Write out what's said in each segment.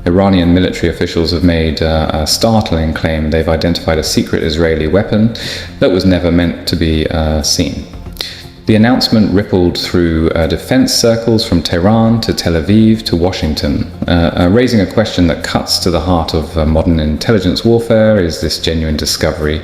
Iranian military officials have made a startling claim they've identified a secret Israeli weapon that was never meant to be seen. The announcement rippled through defense circles from Tehran to Tel Aviv to Washington, raising a question that cuts to the heart of modern intelligence warfare. Is this genuine discovery,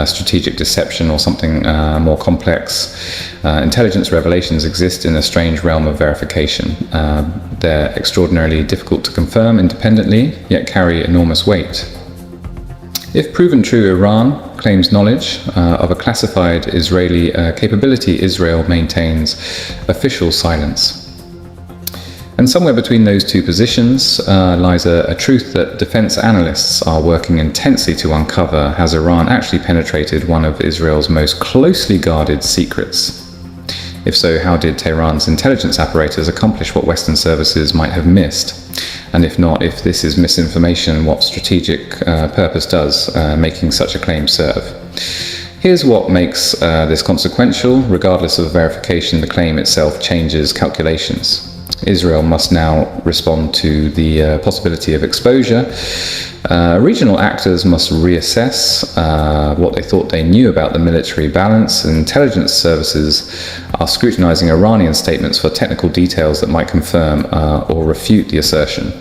strategic deception, or something more complex? Intelligence revelations exist in a strange realm of verification. They're extraordinarily difficult to confirm independently, yet carry enormous weight. If proven true, Iran claims knowledge of a classified Israeli capability. Israel maintains official silence. And somewhere between those two positions lies a truth that defense analysts are working intensely to uncover. Has Iran actually penetrated one of Israel's most closely guarded secrets? If so, how did Tehran's intelligence apparatus accomplish what Western services might have missed? And if not, if this is misinformation, what strategic purpose does making such a claim serve? Here's what makes this consequential. Regardless of verification, the claim itself changes calculations. Israel must now respond to the possibility of exposure. Regional actors must reassess what they thought they knew about the military balance. Intelligence services are scrutinizing Iranian statements for technical details that might confirm or refute the assertion.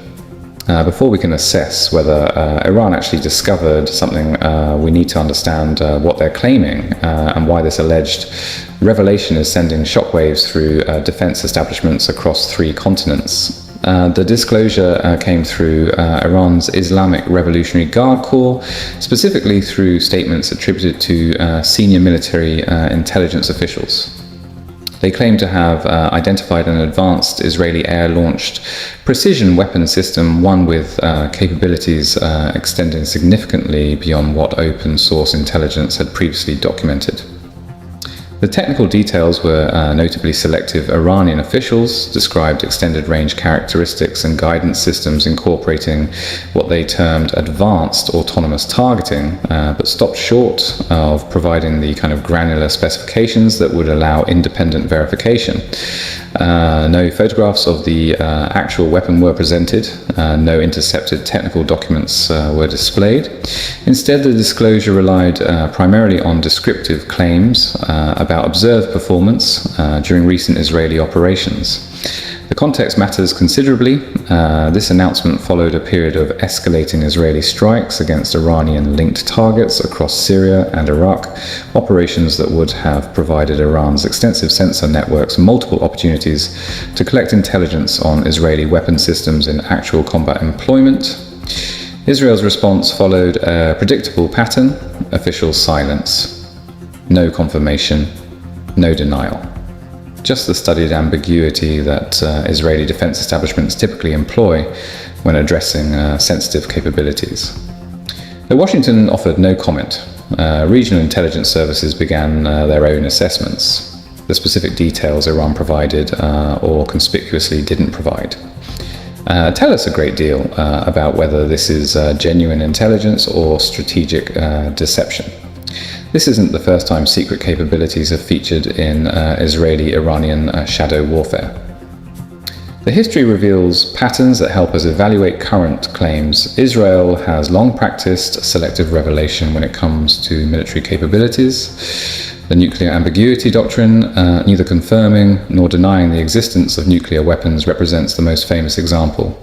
Before we can assess whether Iran actually discovered something, we need to understand what they're claiming and why this alleged revelation is sending shockwaves through defense establishments across 3 continents. The disclosure came through Iran's Islamic Revolutionary Guard Corps, specifically through statements attributed to senior military intelligence officials. They claim to have identified an advanced Israeli air-launched precision weapon system, one with capabilities extending significantly beyond what open-source intelligence had previously documented. The technical details were notably selective Iranian officials described extended-range characteristics and guidance systems incorporating what they termed advanced autonomous targeting, but stopped short of providing the kind of granular specifications that would allow independent verification. No photographs of the actual weapon were presented. No intercepted technical documents were displayed. Instead, the disclosure relied primarily on descriptive claims about observed performance during recent Israeli operations. The context matters considerably. This announcement followed a period of escalating Israeli strikes against Iranian-linked targets across Syria and Iraq, operations that would have provided Iran's extensive sensor networks multiple opportunities to collect intelligence on Israeli weapon systems in actual combat employment. Israel's response followed a predictable pattern: official silence. No confirmation, no denial. Just the studied ambiguity that Israeli defense establishments typically employ when addressing sensitive capabilities. Though Washington offered no comment, regional intelligence services began their own assessments. The specific details Iran provided or conspicuously didn't provide tell us a great deal about whether this is genuine intelligence or strategic deception. This isn't the first time secret capabilities have featured in Israeli-Iranian shadow warfare. The history reveals patterns that help us evaluate current claims. Israel has long practiced selective revelation when it comes to military capabilities. The nuclear ambiguity doctrine, neither confirming nor denying the existence of nuclear weapons, represents the most famous example.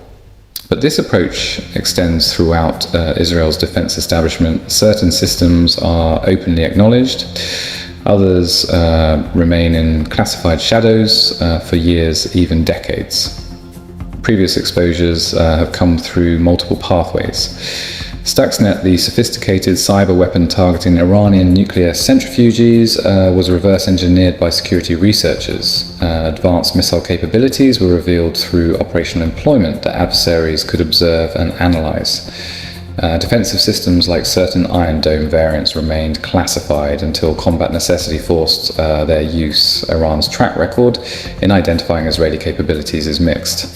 But this approach extends throughout Israel's defense establishment. Certain systems are openly acknowledged. Others remain in classified shadows for years, even decades. Previous exposures have come through multiple pathways. Stuxnet, the sophisticated cyber weapon targeting Iranian nuclear centrifuges, was reverse engineered by security researchers. Advanced missile capabilities were revealed through operational employment that adversaries could observe and analyze. Defensive systems like certain Iron Dome variants remained classified until combat necessity forced their use. Iran's track record in identifying Israeli capabilities is mixed.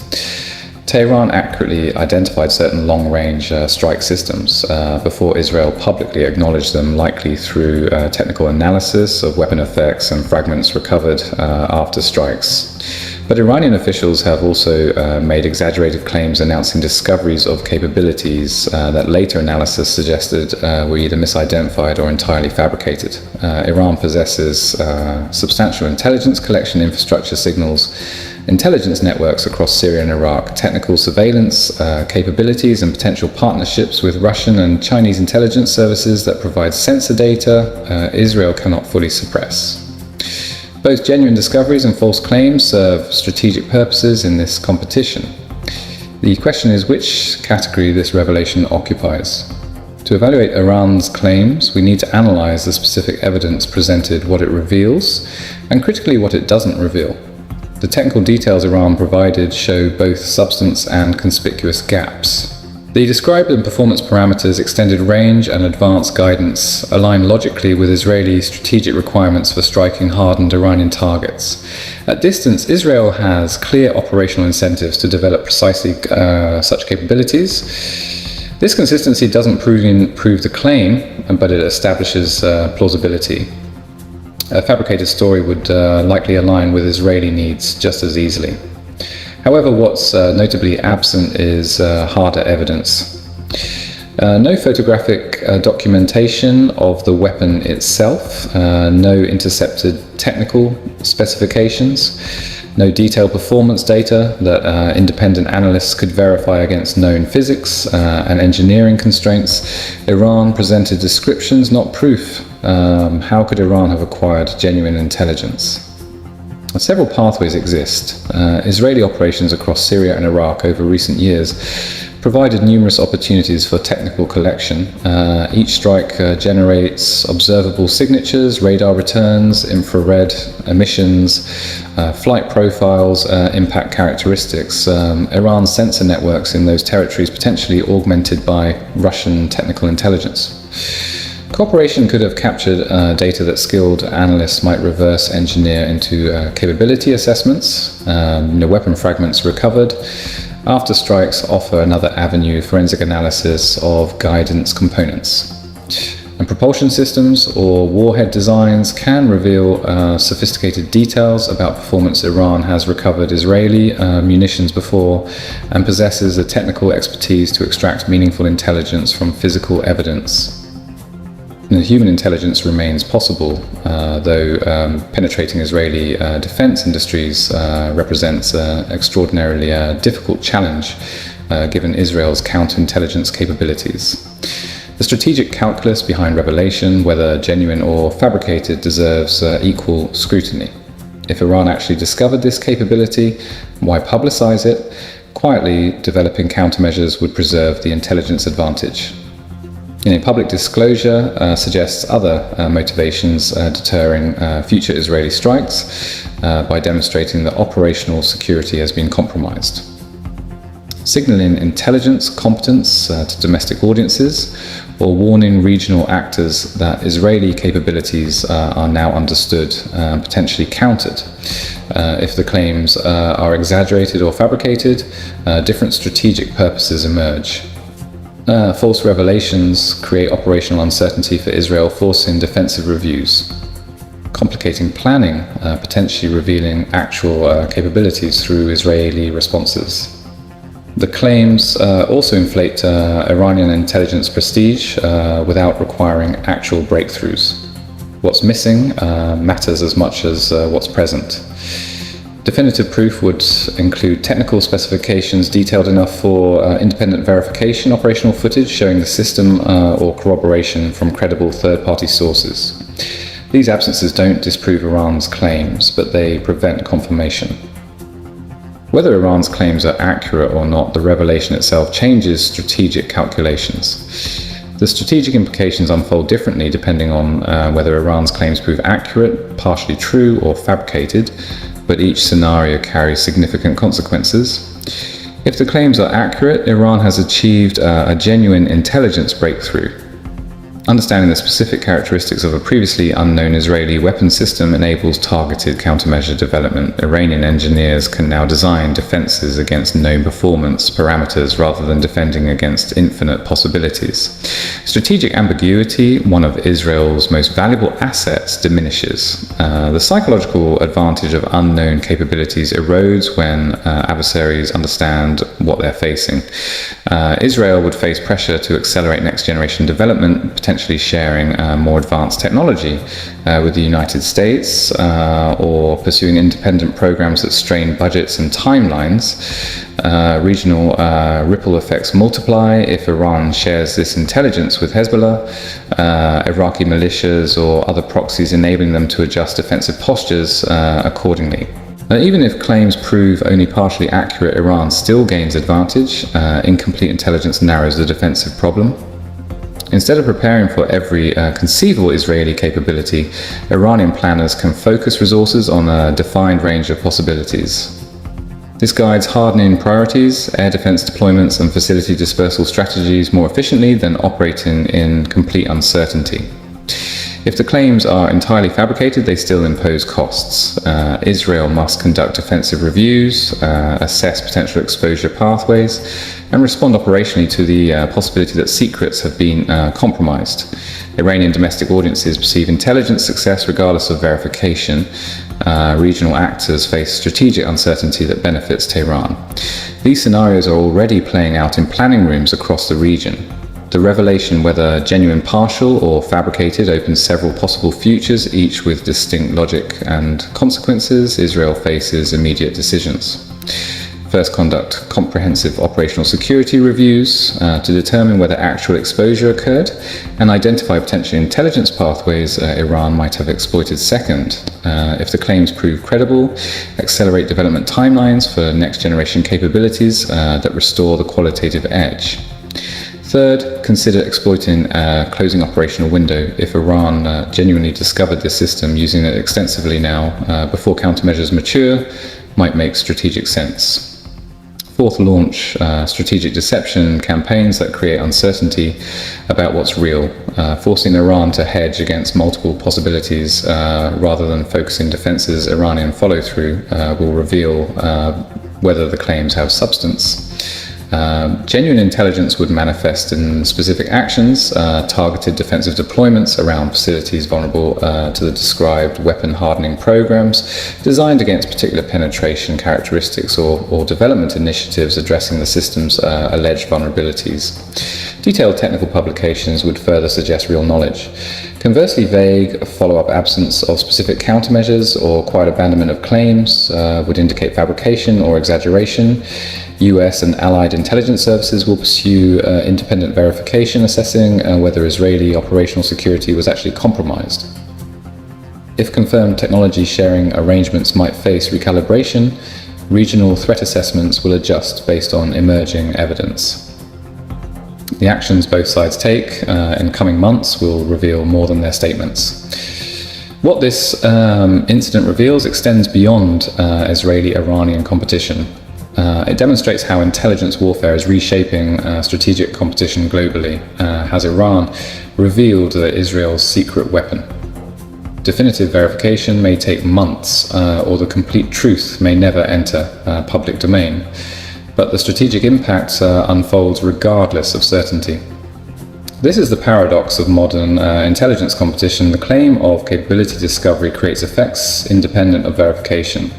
Tehran accurately identified certain long-range strike systems before Israel publicly acknowledged them, likely through technical analysis of weapon effects and fragments recovered after strikes. But Iranian officials have also made exaggerated claims announcing discoveries of capabilities that later analysis suggested were either misidentified or entirely fabricated. Iran possesses substantial intelligence collection infrastructure signals, intelligence networks across Syria and Iraq, technical surveillance capabilities and potential partnerships with Russian and Chinese intelligence services that provide sensor data Israel cannot fully suppress. Both genuine discoveries and false claims serve strategic purposes in this competition. The question is which category this revelation occupies. To evaluate Iran's claims, we need to analyze the specific evidence presented, what it reveals, and critically what it doesn't reveal. The technical details Iran provided show both substance and conspicuous gaps. The described and performance parameters, extended range and advanced guidance align logically with Israeli strategic requirements for striking hardened Iranian targets. At distance, Israel has clear operational incentives to develop precisely such capabilities. This consistency doesn't prove the claim, but it establishes plausibility. A fabricated story would likely align with Israeli needs just as easily. However, what's notably absent is harder evidence. No photographic documentation of the weapon itself, no intercepted technical specifications, no detailed performance data that independent analysts could verify against known physics and engineering constraints. Iran presented descriptions, not proof. How could Iran have acquired genuine intelligence? Several pathways exist. Israeli operations across Syria and Iraq over recent years provided numerous opportunities for technical collection. Each strike generates observable signatures, radar returns, infrared emissions, flight profiles, impact characteristics. Iran's sensor networks in those territories potentially augmented by Russian technical intelligence. Cooperation could have captured data that skilled analysts might reverse engineer into capability assessments. Weapon fragments recovered after strikes offer another avenue, forensic analysis of guidance components. And propulsion systems or warhead designs can reveal sophisticated details about performance. Iran has recovered Israeli munitions before and possesses the technical expertise to extract meaningful intelligence from physical evidence. Human intelligence remains possible, though penetrating Israeli defense industries represents an extraordinarily difficult challenge given Israel's counterintelligence capabilities. The strategic calculus behind revelation, whether genuine or fabricated, deserves equal scrutiny. If Iran actually discovered this capability, why publicize it? Quietly developing countermeasures would preserve the intelligence advantage. Public disclosure suggests other motivations deterring future Israeli strikes by demonstrating that operational security has been compromised. Signaling intelligence competence to domestic audiences, or warning regional actors that Israeli capabilities are now understood and potentially countered. If the claims are exaggerated or fabricated, different strategic purposes emerge. False revelations create operational uncertainty for Israel, forcing defensive reviews, complicating planning, potentially revealing actual capabilities through Israeli responses. The claims also inflate Iranian intelligence prestige without requiring actual breakthroughs. What's missing matters as much as what's present. Definitive proof would include technical specifications detailed enough for independent verification, operational footage showing the system or corroboration from credible third-party sources. These absences don't disprove Iran's claims, but they prevent confirmation. Whether Iran's claims are accurate or not, the revelation itself changes strategic calculations. The strategic implications unfold differently depending on whether Iran's claims prove accurate, partially true, or fabricated, but each scenario carries significant consequences. If the claims are accurate, Iran has achieved a genuine intelligence breakthrough. Understanding the specific characteristics of a previously unknown Israeli weapons system enables targeted countermeasure development. Iranian engineers can now design defenses against known performance parameters rather than defending against infinite possibilities. Strategic ambiguity, one of Israel's most valuable assets, diminishes. The psychological advantage of unknown capabilities erodes when adversaries understand what they're facing. Israel would face pressure to accelerate next-generation development, potentially sharing more advanced technology with the United States, or pursuing independent programs that strain budgets and timelines. Regional ripple effects multiply if Iran shares this intelligence with Hezbollah, Iraqi militias, or other proxies, enabling them to adjust defensive postures accordingly. Even if claims prove only partially accurate, Iran still gains advantage. Incomplete intelligence narrows the defensive problem. Instead of preparing for every conceivable Israeli capability, Iranian planners can focus resources on a defined range of possibilities. This guides hardening priorities, air defense deployments, and facility dispersal strategies more efficiently than operating in complete uncertainty. If the claims are entirely fabricated, they still impose costs. Israel must conduct defensive reviews, assess potential exposure pathways, and respond operationally to the possibility that secrets have been compromised. Iranian domestic audiences perceive intelligence success regardless of verification. Regional actors face strategic uncertainty that benefits Tehran. These scenarios are already playing out in planning rooms across the region. The revelation, whether genuine, partial, or fabricated, opens several possible futures, each with distinct logic and consequences. Israel faces immediate decisions. First, conduct comprehensive operational security reviews to determine whether actual exposure occurred and identify potential intelligence pathways Iran might have exploited. Second, if the claims prove credible, accelerate development timelines for next-generation capabilities that restore the qualitative edge. Third, consider exploiting a closing operational window. If Iran genuinely discovered this system, using it extensively now before countermeasures mature might make strategic sense. Fourth, launch strategic deception campaigns that create uncertainty about what's real, forcing Iran to hedge against multiple possibilities rather than focusing defenses. Iranian follow-through will reveal whether the claims have substance. Genuine intelligence would manifest in specific actions, targeted defensive deployments around facilities vulnerable to the described weapon hardening programs, designed against particular penetration characteristics or development initiatives addressing the system's alleged vulnerabilities. Detailed technical publications would further suggest real knowledge. Conversely, vague follow-up absence of specific countermeasures or quiet abandonment of claims would indicate fabrication or exaggeration. US and allied intelligence services will pursue independent verification, assessing whether Israeli operational security was actually compromised. If confirmed technology sharing arrangements might face recalibration, regional threat assessments will adjust based on emerging evidence. The actions both sides take in coming months will reveal more than their statements. What this incident reveals extends beyond Israeli-Iranian competition. It demonstrates how intelligence warfare is reshaping strategic competition globally. Has Iran revealed Israel's secret weapon? Definitive verification may take months, or the complete truth may never enter public domain. But the strategic impact unfolds regardless of certainty. This is the paradox of modern intelligence competition. The claim of capability discovery creates effects independent of verification.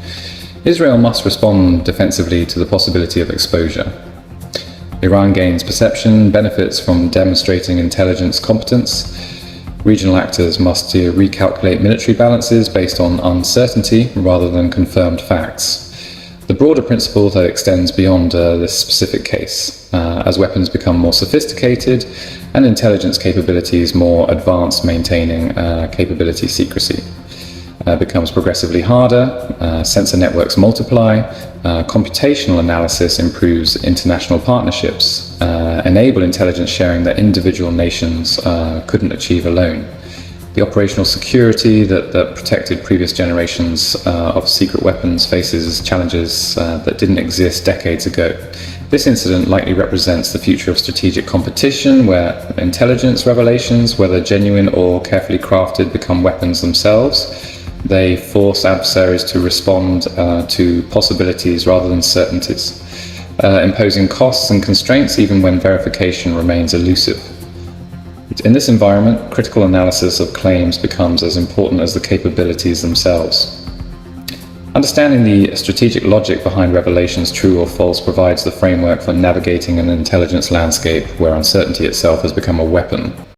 Israel must respond defensively to the possibility of exposure. Iran gains perception, benefits from demonstrating intelligence competence. Regional actors must recalculate military balances based on uncertainty rather than confirmed facts. The broader principle that extends beyond this specific case. As weapons become more sophisticated and intelligence capabilities more advanced, maintaining capability secrecy becomes progressively harder, sensor networks multiply, computational analysis improves international partnerships, enable intelligence sharing that individual nations couldn't achieve alone. The operational security that protected previous generations of secret weapons faces challenges that didn't exist decades ago. This incident likely represents the future of strategic competition, where intelligence revelations, whether genuine or carefully crafted, become weapons themselves. They force adversaries to respond to possibilities rather than certainties, imposing costs and constraints even when verification remains elusive. In this environment, critical analysis of claims becomes as important as the capabilities themselves. Understanding the strategic logic behind revelations, true or false, provides the framework for navigating an intelligence landscape where uncertainty itself has become a weapon.